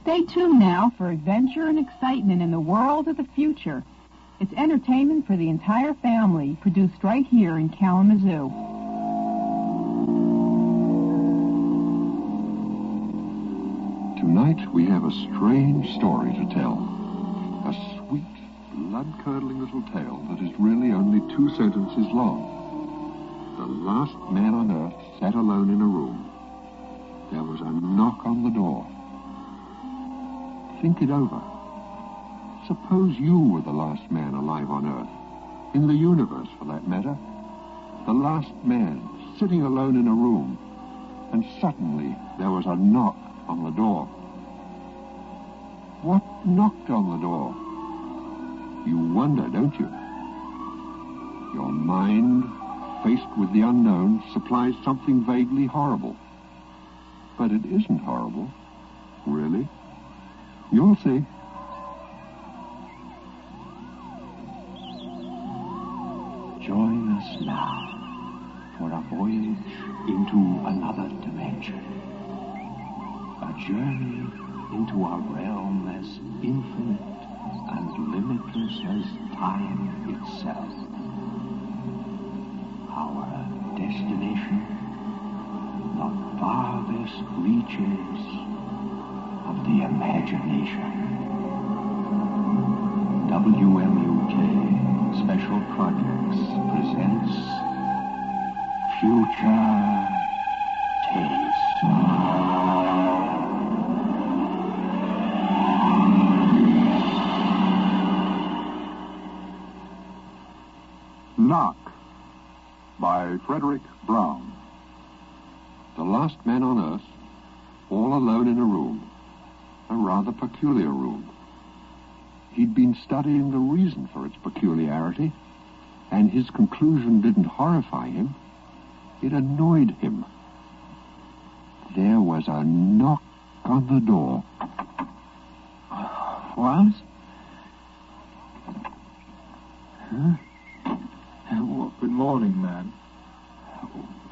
Stay tuned now for adventure and excitement in the world of the future. It's entertainment for the entire family, produced right here in Kalamazoo. Tonight we have a strange story to tell. A sweet, blood-curdling little tale that is really only 2 sentences long. The last man on earth sat alone in a room. There was a knock on the door. Think it over. Suppose you were the last man alive on Earth, in the universe for that matter. The last man sitting alone in a room, and suddenly there was a knock on the door. What knocked on the door? You wonder, don't you? Your mind, faced with the unknown, supplies something vaguely horrible. But it isn't horrible, really. You'll see. Join us now for a voyage into another dimension. A journey into a realm as infinite and limitless as time itself. Our destination, the farthest reaches of the imagination. WMUK Special Projects presents Future Taste. Knock by Frederick Brown. The last man on Earth, all alone in a room, a rather peculiar room. He'd been studying the reason for its peculiarity, and his conclusion didn't horrify him. It annoyed him. There was a knock on the door. What? Huh? Good morning, man.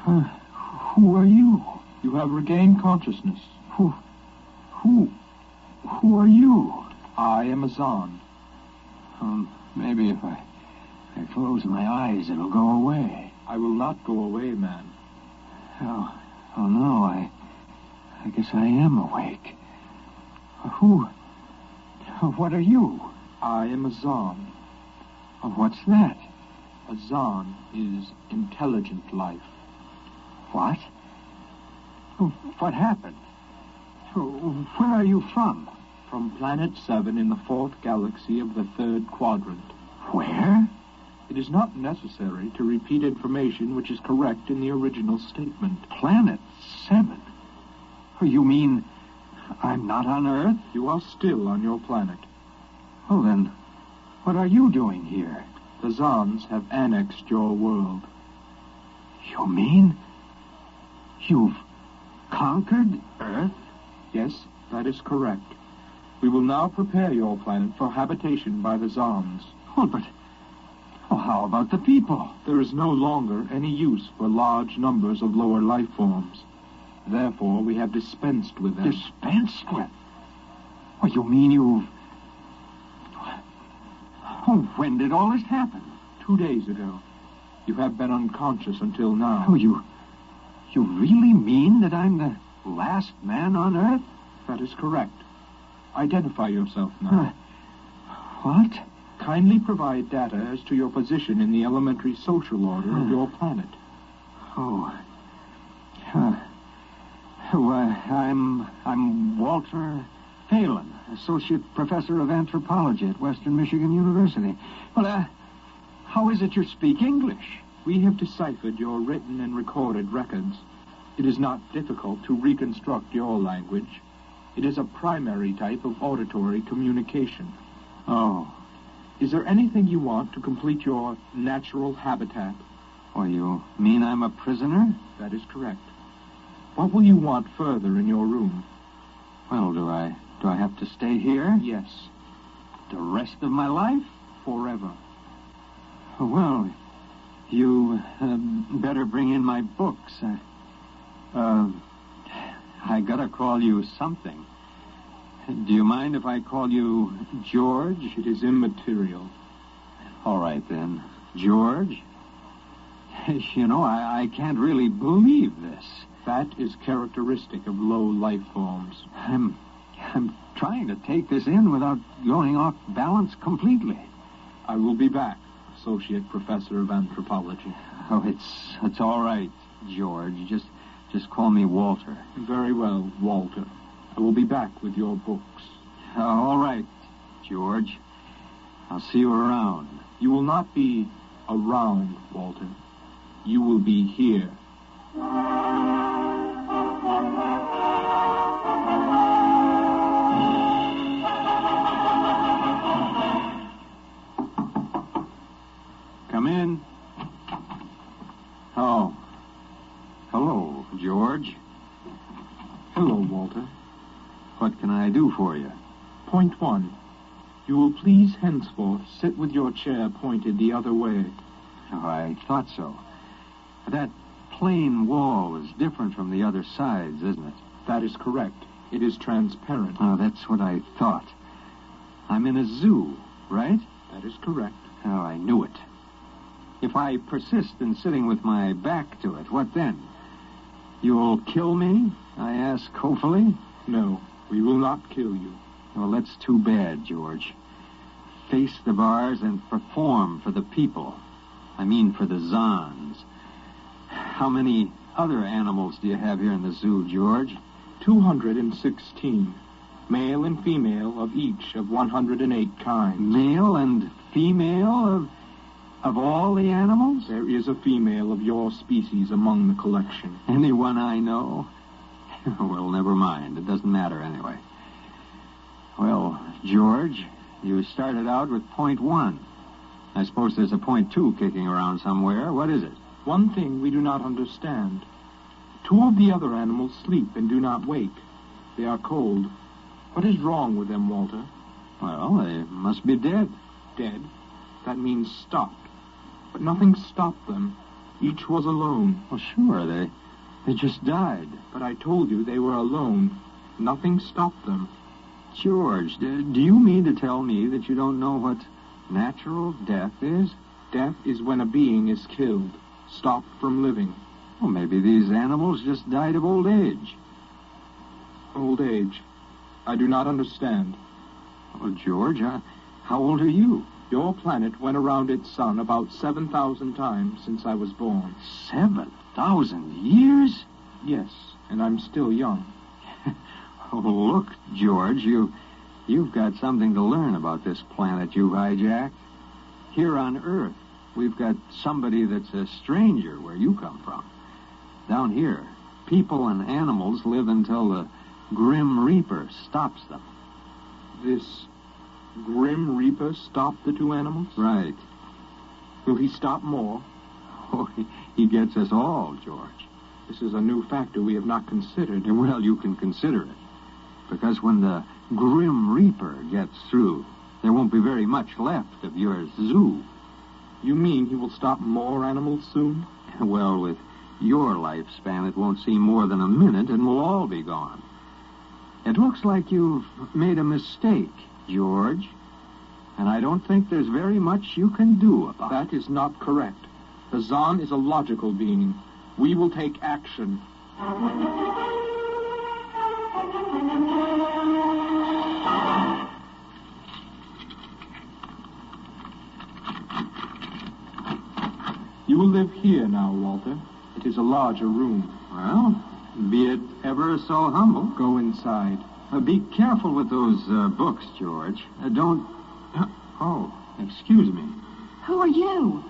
Who are you? You have regained consciousness. Who are you? I am a Zon. Maybe if I close my eyes, it'll go away. I will not go away, man. Oh no, I guess I am awake. What are you? I am a Zon. What's that? A Zon is intelligent life. What? What happened? Where are you from? From Planet 7 in the 4th galaxy of the 3rd quadrant. Where? It is not necessary to repeat information which is correct in the original statement. Planet 7? You mean I'm not on Earth? You are still on your planet. Oh, then, what are you doing here? The Zons have annexed your world. You mean you've conquered Earth? Yes, that is correct. We will now prepare your planet for habitation by the Zons. But how about the people? There is no longer any use for large numbers of lower life forms. Therefore, we have dispensed with them. Dispensed with? You mean you've... when did all this happen? 2 days ago. You have been unconscious until now. You really mean that I'm the last man on Earth? That is correct. Identify yourself now. What? Kindly provide data as to your position in the elementary social order of your planet. I'm Walter Phelan, Associate Professor of Anthropology at Western Michigan University. Well, how is it you speak English? We have deciphered your written and recorded records. It is not difficult to reconstruct your language. It is a primary type of auditory communication. Oh. Is there anything you want to complete your natural habitat? You mean I'm a prisoner? That is correct. What will you want further in your room? Well, do I have to stay here? Yes. The rest of my life? Forever. Well, you better bring in my books. I gotta call you something. Do you mind if I call you George? It is immaterial. All right, then. George? You know, I can't really believe this. That is characteristic of low life forms. I'm trying to take this in without going off balance completely. I will be back, Associate Professor of Anthropology. Oh, it's all right, George. Just call me Walter. Very well, Walter. I will be back with your books. All right, George. I'll see you around. You will not be around, Walter. You will be here. Come in. Oh. Hello, George. Hello, Walter. What can I do for you? Point 1. You will please henceforth sit with your chair pointed the other way. Oh, I thought so. That plain wall is different from the other sides, isn't it? That is correct. It is transparent. Oh, that's what I thought. I'm in a zoo, right? That is correct. Oh, I knew it. If I persist in sitting with my back to it, what then? You'll kill me? I ask hopefully. No, we will not kill you. Well, that's too bad, George. Face the bars and perform for the people. I mean for the Zons. How many other animals do you have here in the zoo, George? 216. Male and female of each of 108 kinds. Male and female of all the animals? There is a female of your species among the collection. Anyone I know? Well, never mind. It doesn't matter anyway. Well, George, you started out with point 1. I suppose there's a point 2 kicking around somewhere. What is it? One thing we do not understand. 2 of the other animals sleep and do not wake. They are cold. What is wrong with them, Walter? Well, they must be dead. Dead? That means stopped. But nothing stopped them. Each was alone. Well, sure, they just died. But I told you they were alone. Nothing stopped them. George, do you mean to tell me that you don't know what natural death is? Death is when a being is killed, stopped from living. Well, maybe these animals just died of old age. Old age. I do not understand. Well, George, how old are you? Your planet went around its sun about 7,000 times since I was born. 7,000 years? Yes, and I'm still young. Oh, look, George, you've got something to learn about this planet you've hijacked. Here on Earth, we've got somebody that's a stranger where you come from. Down here, people and animals live until the Grim Reaper stops them. This Grim Reaper stopped the 2 animals? Right. Will he stop more? Oh, he gets us all, George. This is a new factor we have not considered. Well, you can consider it. Because when the Grim Reaper gets through, there won't be very much left of your zoo. You mean he will stop more animals soon? Well, with your lifespan, it won't seem more than a minute and we'll all be gone. It looks like you've made a mistake, George. And I don't think there's very much you can do about it. That is not correct. The Zon is a logical being. We will take action. You will live here now, Walter. It is a larger room. Well, be it ever so humble. Go inside. Be careful with those books, George. Don't... Oh, excuse me. Who are you?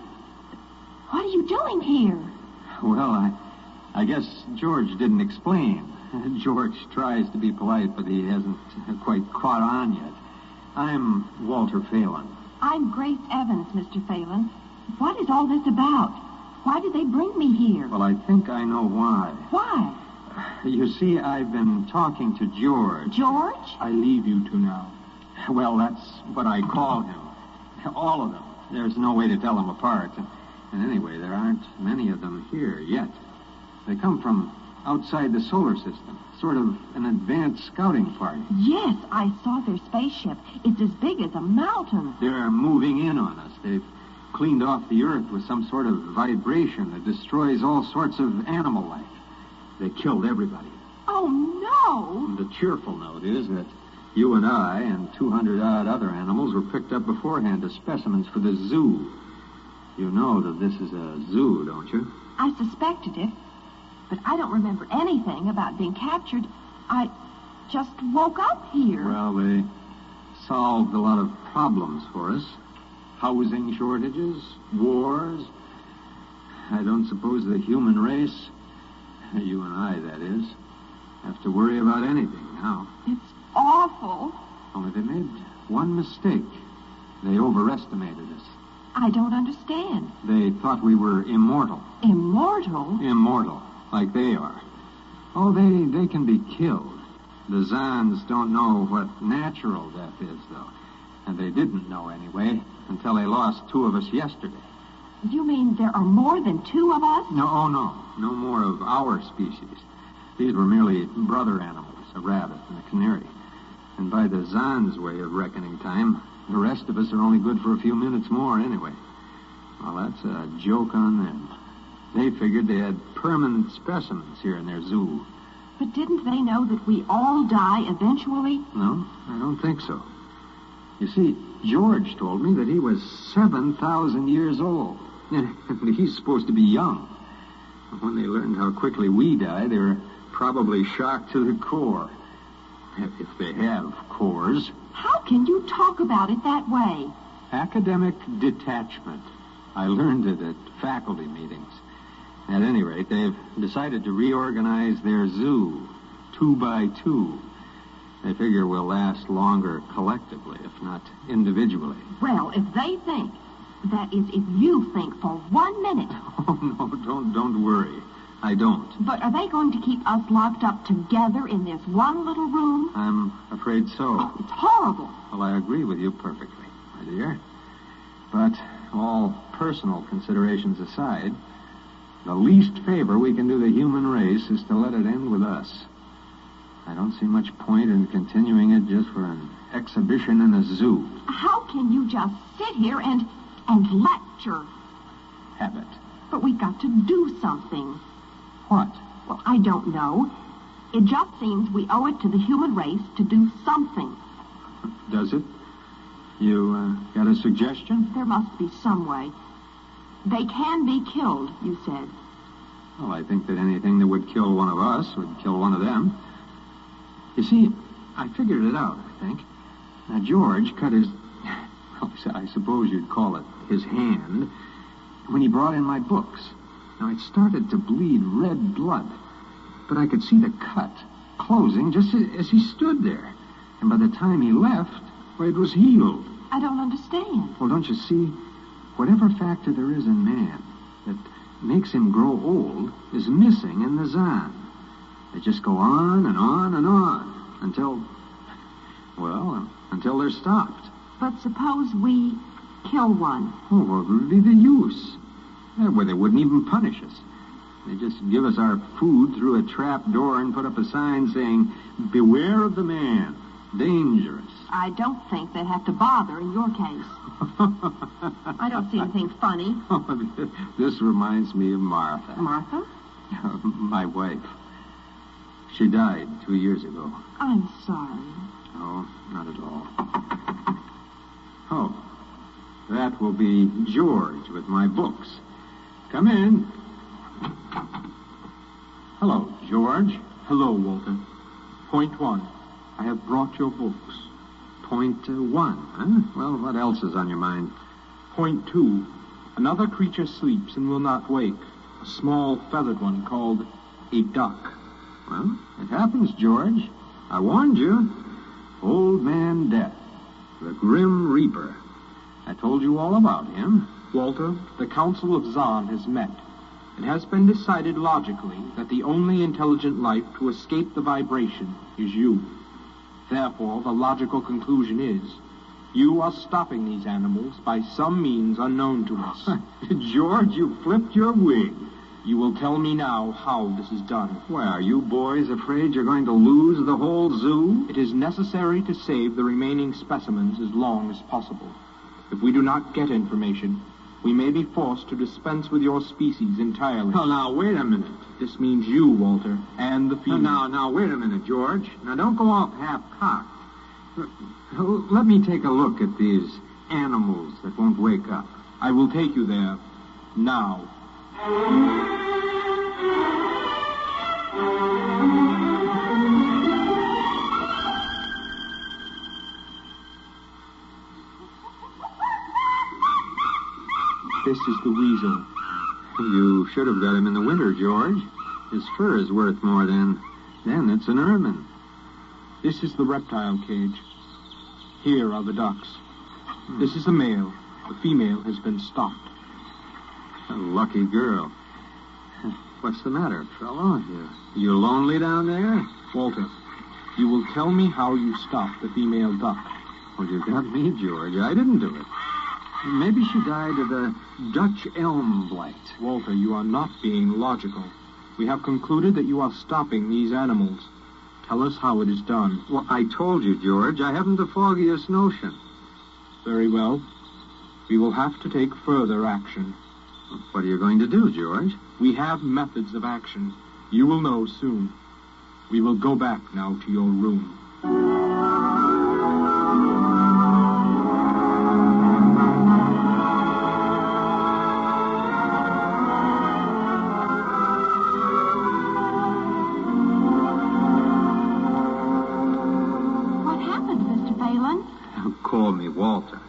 What are you doing here? Well, I guess George didn't explain. George tries to be polite, but he hasn't quite caught on yet. I'm Walter Phelan. I'm Grace Evans, Mr. Phelan. What is all this about? Why did they bring me here? Well, I think I know why. Why? You see, I've been talking to George. George? I leave you two now. Well, that's what I call him. All of them. There's no way to tell them apart. And anyway, there aren't many of them here yet. They come from outside the solar system. Sort of an advanced scouting party. Yes, I saw their spaceship. It's as big as a mountain. They're moving in on us. They've cleaned off the Earth with some sort of vibration that destroys all sorts of animal life. They killed everybody. Oh, no! The cheerful note is that you and I and 200-odd other animals were picked up beforehand as specimens for the zoo. You know that this is a zoo, don't you? I suspected it, but I don't remember anything about being captured. I just woke up here. Well, they solved a lot of problems for us. Housing shortages, wars. I don't suppose the human race, you and I, that is, have to worry about anything now. It's awful. Only they made one mistake. They overestimated us. I don't understand. They thought we were immortal. Immortal? Immortal, like they are. Oh, they can be killed. The Zans don't know what natural death is, though. And they didn't know anyway until they lost 2 of us yesterday. You mean there are more than 2 of us? No, no more of our species. These were merely brother animals, a rabbit and a canary. And by the Zan's way of reckoning time, the rest of us are only good for a few minutes more anyway. Well, that's a joke on them. They figured they had permanent specimens here in their zoo. But didn't they know that we all die eventually? No, I don't think so. You see, George told me that he was 7,000 years old. And he's supposed to be young. When they learned how quickly we die, they were probably shocked to the core. If they have cores. How can you talk about it that way? Academic detachment. I learned it at faculty meetings. At any rate, they've decided to reorganize their zoo 2 by 2. They figure we'll last longer collectively, if not individually. Well, if they think, that is, if you think for 1 minute. Oh, no, don't worry. I don't. But are they going to keep us locked up together in this one little room? I'm afraid so. Oh, it's horrible. Well, I agree with you perfectly, my dear. But all personal considerations aside, the least favor we can do the human race is to let it end with us. I don't see much point in continuing it just for an exhibition in a zoo. How can you just sit here and lecture? Habit. But we've got to do something. What? Well, I don't know. It just seems we owe it to the human race to do something. Does it? You got a suggestion? There must be some way. They can be killed, you said. Well, I think that anything that would kill one of us would kill one of them. You see, I figured it out, I think. Now, George cut his... Well, I suppose you'd call it his hand, when he brought in my books. Now, it started to bleed red blood, but I could see the cut closing just as he stood there. And by the time he left, well, it was healed. I don't understand. Well, don't you see? Whatever factor there is in man that makes him grow old is missing in the Zan. They just go on and on and on until they're stopped. But suppose we kill one. Oh, what would be the use? Well, they wouldn't even punish us. They just give us our food through a trap door and put up a sign saying, "Beware of the man. Dangerous." I don't think they'd have to bother in your case. I don't see anything funny. This reminds me of Martha. Martha? My wife. She died 2 years ago. I'm sorry. Oh, not at all. Oh, that will be George with my books. Come in. Hello, George. Hello, Walter. Point 1. I have brought your books. Point 1, huh? Well, what else is on your mind? Point 2. Another creature sleeps and will not wake. A small feathered one called a duck. Well, it happens, George. I warned you. Old Man Death, the Grim Reaper. I told you all about him. Walter, the Council of Zan has met. It has been decided logically that the only intelligent life to escape the vibration is you. Therefore, the logical conclusion is, you are stopping these animals by some means unknown to us. George, you flipped your wig. You will tell me now how this is done. Well, are you boys afraid you're going to lose the whole zoo? It is necessary to save the remaining specimens as long as possible. If we do not get information, we may be forced to dispense with your species entirely. Oh, now, wait a minute. This means you, Walter, and the female. Now, wait a minute, George. Now, don't go off half-cocked. Let me take a look at these animals that won't wake up. I will take you there. Now. This is the weasel. You should have got him in the winter, George. His fur is worth more than it's an ermine. This is the reptile cage. Here are the ducks. This is the male. The female has been stopped. A lucky girl. What's the matter, fellow? You lonely down there? Walter, you will tell me how you stopped the female duck. Well, you got me, George. I didn't do it. Maybe she died of a Dutch elm blight. Walter, you are not being logical. We have concluded that you are stopping these animals. Tell us how it is done. Well, I told you, George. I haven't the foggiest notion. Very well. We will have to take further action. What are you going to do, George? We have methods of action. You will know soon. We will go back now to your room. What happened, Mr. Phelan? Call me Walter.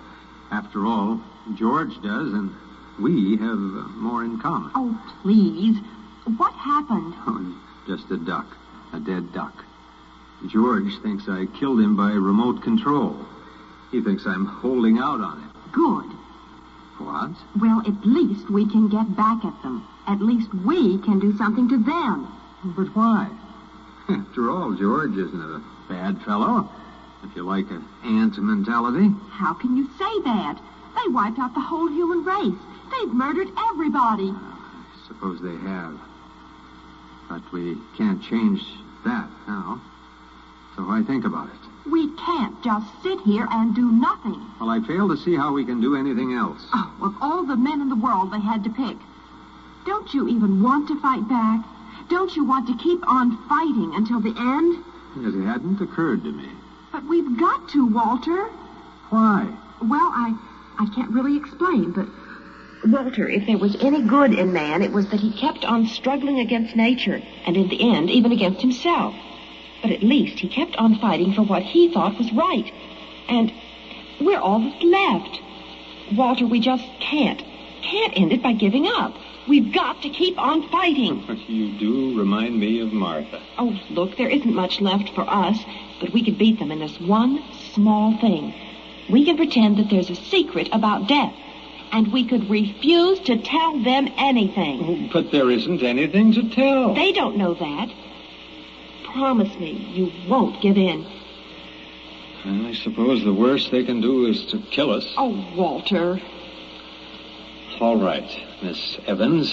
After all, George does, and we have more in common. Oh, please. What happened? Oh, just a duck. A dead duck. George thinks I killed him by remote control. He thinks I'm holding out on him. Good. What? Well, at least we can get back at them. At least we can do something to them. But why? After all, George isn't a bad fellow, if you like an ant mentality. How can you say that? They wiped out the whole human race. They've murdered everybody. I suppose they have. But we can't change that now. So why think about it? We can't just sit here and do nothing. Well, I fail to see how we can do anything else. Oh, of all the men in the world they had to pick. Don't you even want to fight back? Don't you want to keep on fighting until the end? It hadn't occurred to me. But we've got to, Walter. Why? Well, I can't really explain, but... Walter, if there was any good in man, it was that he kept on struggling against nature, and in the end, even against himself. But at least he kept on fighting for what he thought was right. And we're all that's left. Walter, we just can't end it by giving up. We've got to keep on fighting. You do remind me of Martha. Oh, look, there isn't much left for us, but we could beat them in this one small thing. We can pretend that there's a secret about death, and we could refuse to tell them anything. But there isn't anything to tell. They don't know that. Promise me you won't give in. I suppose the worst they can do is to kill us. Oh, Walter. All right, Miss Evans.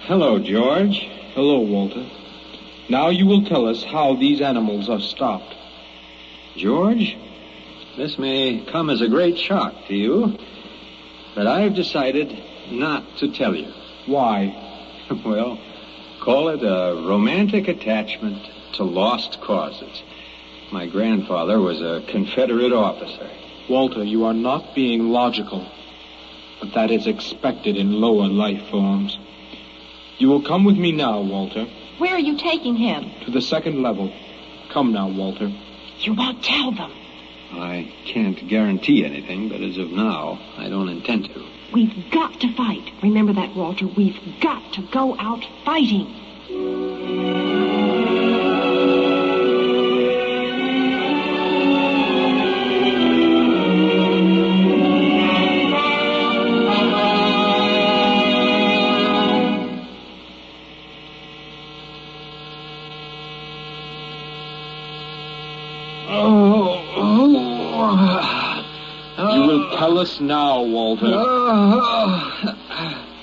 Hello, George. Hello, Walter. Now you will tell us how these animals are stopped. George, this may come as a great shock to you, but I've decided not to tell you. Why? Well, call it a romantic attachment to lost causes. My grandfather was a Confederate officer. Walter, you are not being logical, but that is expected in lower life forms. You will come with me now, Walter. Where are you taking him? To the second level. Come now, Walter. You won't tell them. I can't guarantee anything, but as of now, I don't intend to. We've got to fight. Remember that, Walter. We've got to go out fighting. You will tell us now, Walter.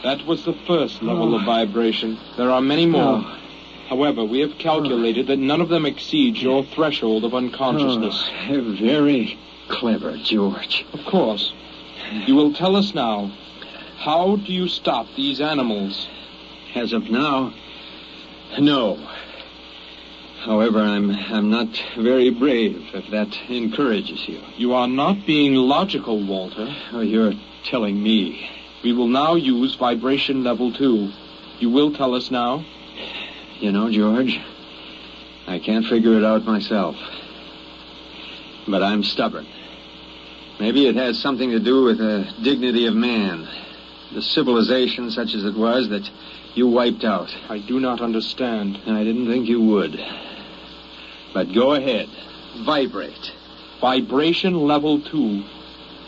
That was the first level of vibration. There are many more. However, we have calculated that none of them exceeds your threshold of unconsciousness. Very clever, George. Of course. You will tell us now, how do you stop these animals? As of now, no. However, I'm not very brave, if that encourages you. You are not being logical, Walter. Oh, you're telling me. We will now use vibration level 2. You will tell us now? You know, George, I can't figure it out myself. But I'm stubborn. Maybe it has something to do with the dignity of man. The civilization, such as it was, that you wiped out. I do not understand. I didn't think you would. But go ahead. Vibrate. Vibration level 2.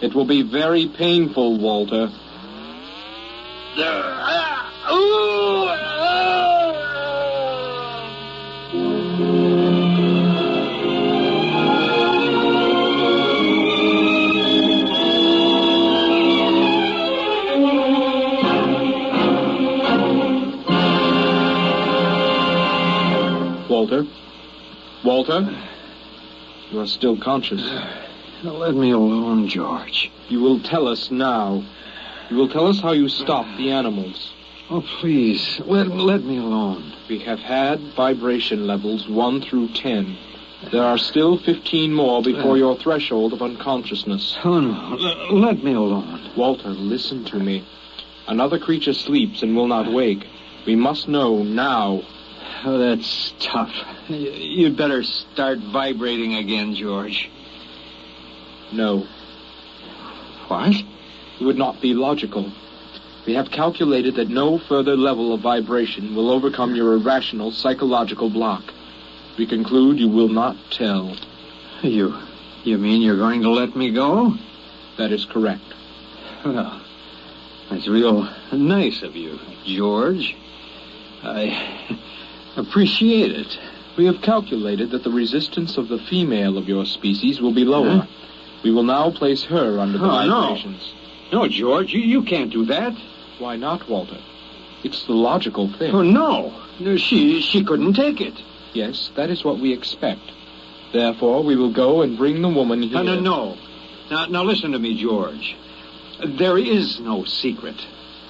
It will be very painful, Walter. Walter? You are still conscious. Now let me alone, George. You will tell us now. You will tell us how you stopped the animals. Oh, please, let me alone. We have had vibration levels 1 through 10. There are still 15 more before your threshold of unconsciousness. Oh, no. Let me alone. Walter, listen to me. Another creature sleeps and will not wake. We must know now. Oh, that's tough. You'd better start vibrating again, George. No. What? It would not be logical. We have calculated that no further level of vibration will overcome your irrational psychological block. We conclude you will not tell. You mean you're going to let me go? That is correct. Well, that's real nice of you, George. I appreciate it. We have calculated that the resistance of the female of your species will be lower. Huh? We will now place her under the vibrations. No, George, you can't do that. Why not, Walter? It's the logical thing. Oh, no. She couldn't take it. Yes, that is what we expect. Therefore, we will go and bring the woman here. No. Now listen to me, George. There is no secret.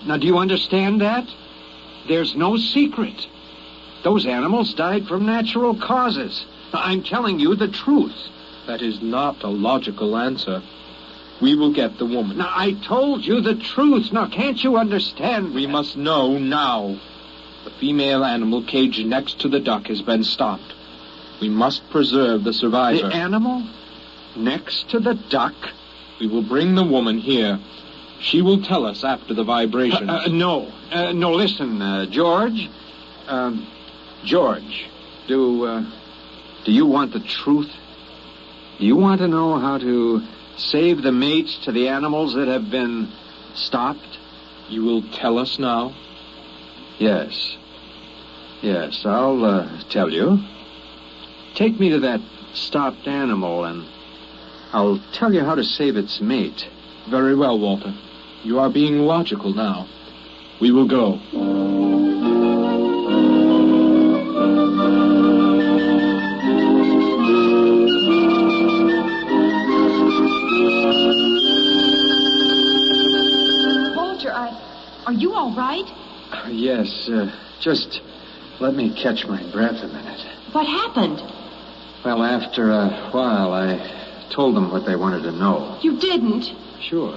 Now, do you understand that? There's no secret. Those animals died from natural causes. I'm telling you the truth. That is not a logical answer. We will get the woman. Now, I told you the truth. Now, can't you understand? We must know now. The female animal caged next to the duck has been stopped. We must preserve the survivor. The animal? Next to the duck? We will bring the woman here. She will tell us after the vibrations. No, listen, George. George, do you want the truth? Do you want to know how to save the mates to the animals that have been stopped? You will tell us now? Yes, I'll tell you. Take me to that stopped animal, and I'll tell you how to save its mate. Very well, Walter. You are being logical now. We will go. Walter, are you all right? Yes, just let me catch my breath a minute. What happened? Well, after a while, I told them what they wanted to know. You didn't? Sure.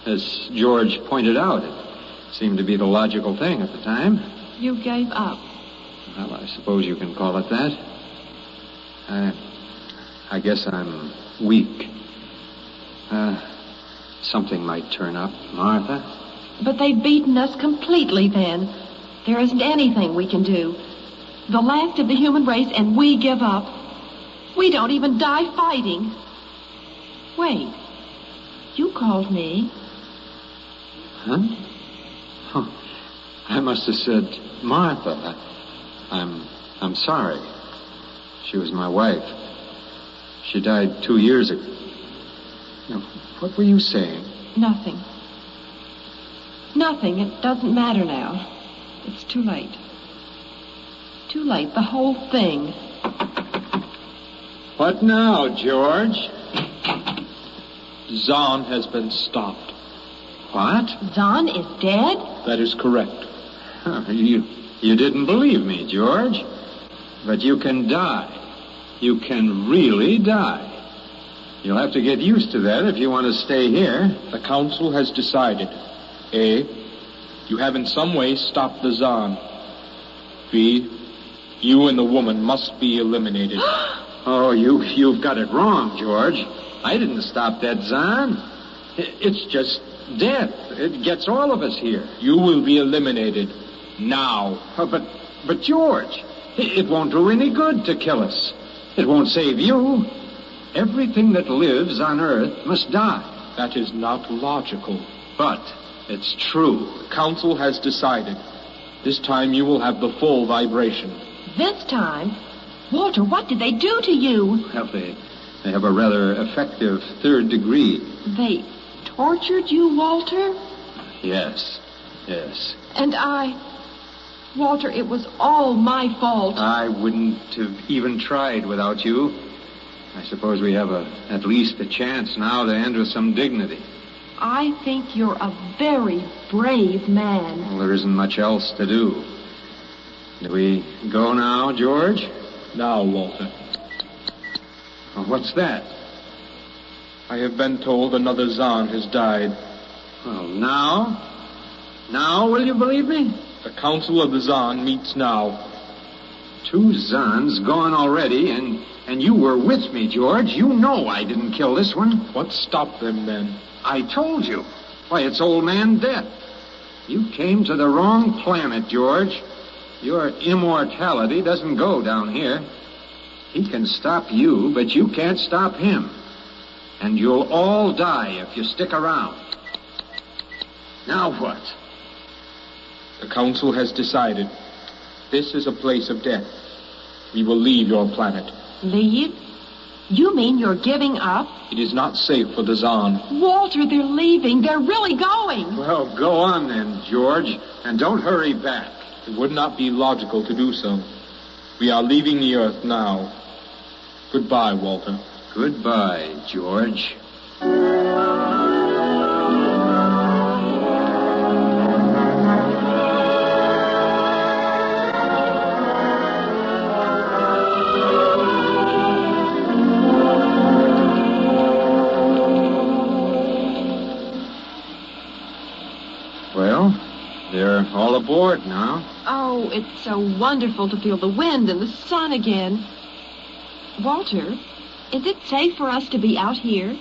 As George pointed out, it seemed to be the logical thing at the time. You gave up. Well, I suppose you can call it that. I guess I'm weak. Something might turn up, Martha. But they've beaten us completely then. There isn't anything we can do. The last of the human race, and we give up. We don't even die fighting. Wait. You called me. Huh? Oh, I must have said Martha. I'm sorry. She was my wife. She died 2 years ago. Now, what were you saying? Nothing. Nothing. It doesn't matter now. It's too late. Too late. The whole thing. What now, George? Zahn has been stopped. What? Zahn is dead? That is correct. You didn't believe me, George. But you can die. You can really die. You'll have to get used to that if you want to stay here. The council has decided. A, you have in some way stopped the Zahn. B, you and the woman must be eliminated. Oh, you've got it wrong, George. I didn't stop that Zahn. It's just death. It gets all of us here. You will be eliminated now. Oh, but George, it won't do any good to kill us. It won't save you. Everything that lives on Earth must die. That is not logical. But it's true. The council has decided. This time you will have the full vibration. This time? Walter, what did they do to you? Well, they have a rather effective third degree. They tortured you, Walter? Yes. And Walter, it was all my fault. I wouldn't have even tried without you. I suppose we have at least a chance now to end with some dignity. I think you're a very brave man. Well, there isn't much else to do. Do we go now, George? Now, Walter. Well, what's that? I have been told another Zahn has died. Well, now? Now will you believe me? The council of the Zahn meets now. 2 Zahns gone already, and you were with me, George. You know I didn't kill this one. What stopped them, then? I told you. Why, it's old man Death. You came to the wrong planet, George. Your immortality doesn't go down here. He can stop you, but you can't stop him. And you'll all die if you stick around. Now what? The council has decided. This is a place of death. We will leave your planet. Leave? You mean you're giving up? It is not safe for the Zahn. Walter, they're leaving. They're really going. Well, go on then, George, and don't hurry back. It would not be logical to do so. We are leaving the Earth now. Goodbye, Walter. Goodbye, George. Well, they're all aboard now. Oh, it's so wonderful to feel the wind and the sun again. Walter, is it safe for us to be out here?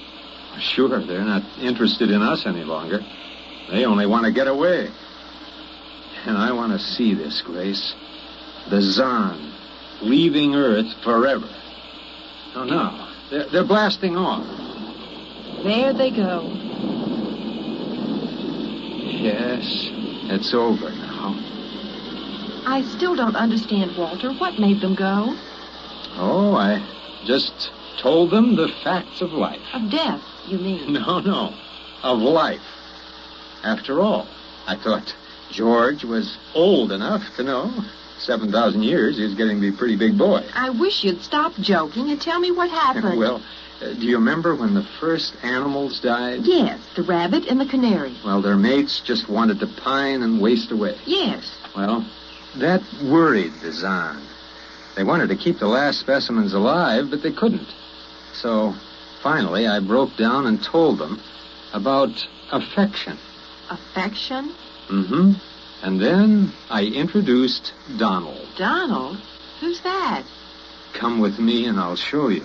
Sure, they're not interested in us any longer. They only want to get away. And I want to see this, Grace. The Zahn leaving Earth forever. Oh, no. They're blasting off. There they go. Yes, it's over now. I still don't understand, Walter. What made them go? Oh, I just told them the facts of life. Of death, you mean? No. Of life. After all, I thought George was old enough to know. 7,000 years, he was getting to be a pretty big boy. I wish you'd stop joking and tell me what happened. Well, do you remember when the first animals died? Yes, the rabbit and the canary. Well, their mates just wanted to pine and waste away. Yes. Well, that worried the Zahn. They wanted to keep the last specimens alive, but they couldn't. So, finally, I broke down and told them about affection. Affection? Mm-hmm. And then I introduced Donald. Donald? Who's that? Come with me and I'll show you.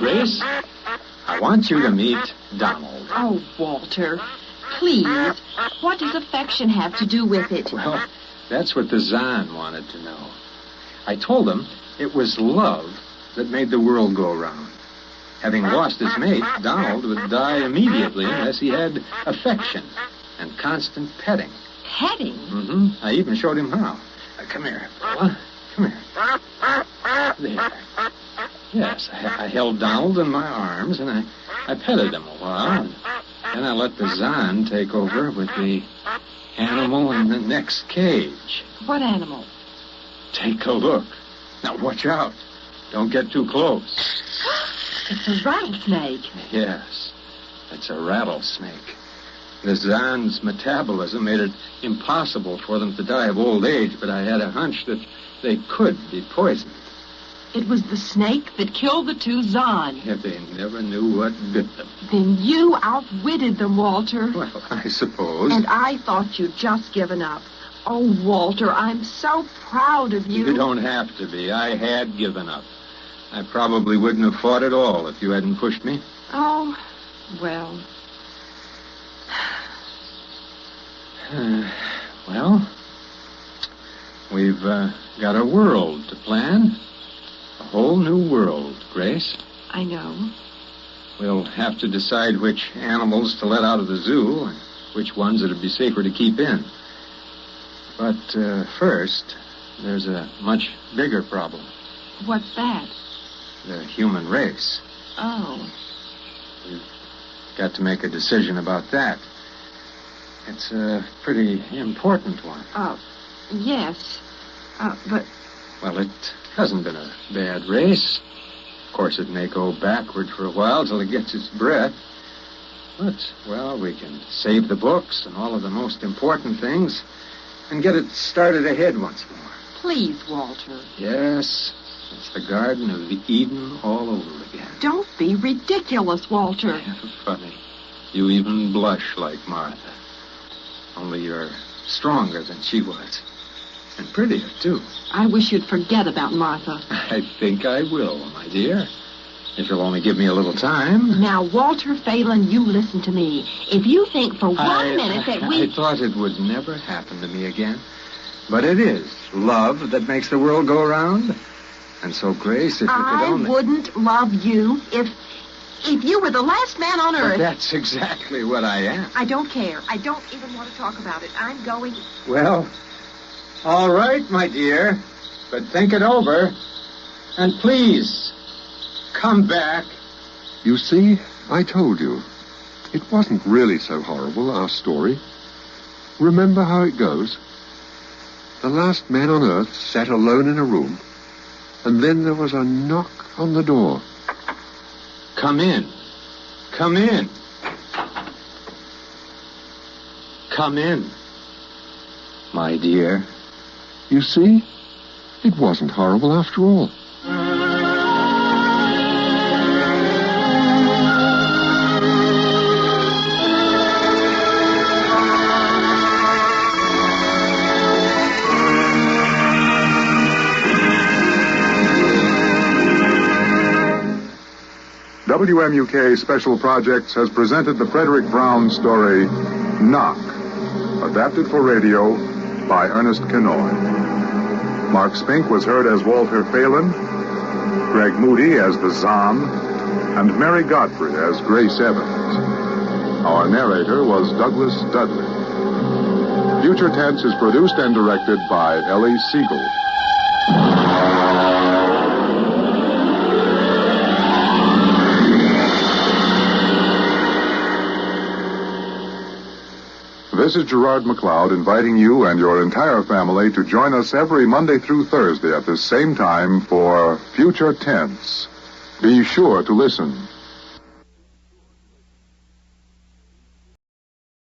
Grace, I want you to meet Donald. Oh, Walter, please. What does affection have to do with it? Well, that's what the Zahn wanted to know. I told him it was love that made the world go round. Having lost his mate, Donald would die immediately unless he had affection and constant petting. Petting? Mm-hmm. I even showed him how. Come here, fella. Come here. There. Yes, I held Donald in my arms, and I petted him a while, and then I let the Zahn take over with the animal in the next cage. What animal? Take a look. Now, watch out. Don't get too close. It's a rattlesnake. Yes, it's a rattlesnake. The Zahn's metabolism made it impossible for them to die of old age, but I had a hunch that they could be poisoned. It was the snake that killed the two Zahn. Yeah, they never knew what bit them. Then you outwitted them, Walter. Well, I suppose. And I thought you'd just given up. Oh, Walter, I'm so proud of you. You don't have to be. I had given up. I probably wouldn't have fought at all if you hadn't pushed me. Oh, well. Well, we've got a world to plan. A whole new world, Grace. I know. We'll have to decide which animals to let out of the zoo and which ones it'd be safer to keep in. But first, there's a much bigger problem. What's that? The human race. Oh. We've got to make a decision about that. It's a pretty important one. Yes. But... Well, it hasn't been a bad race. Of course, it may go backward for a while till it gets its breath. But, well, we can save the books and all of the most important things and get it started ahead once more. Please, Walter. Yes, it's the Garden of Eden all over again. Don't be ridiculous, Walter. Funny. You even blush like Martha. Only you're stronger than she was. And prettier, too. I wish you'd forget about Martha. I think I will, my dear. If you'll only give me a little time. Now, Walter Phelan, you listen to me. If you think for 1 minute that we... I thought it would never happen to me again. But it is love that makes the world go around. And so, Grace, if you could only... I wouldn't love you if you were the last man on earth. But that's exactly what I am. I don't care. I don't even want to talk about it. I'm going... Well, all right, my dear. But think it over. And please... come back. You see, I told you. It wasn't really so horrible, our story. Remember how it goes? The last man on Earth sat alone in a room, and then there was a knock on the door. Come in. Come in. Come in, my dear. You see, it wasn't horrible after all. WMUK Special Projects has presented the Frederick Brown story, Knock, adapted for radio by Ernest Kenoy. Mark Spink was heard as Walter Phelan, Greg Moody as the Zahn, and Mary Godfrey as Grace Evans. Our narrator was Douglas Dudley. Future Tense is produced and directed by Ellie Siegel. This is Gerard McLeod inviting you and your entire family to join us every Monday through Thursday at the same time for Future Tense. Be sure to listen.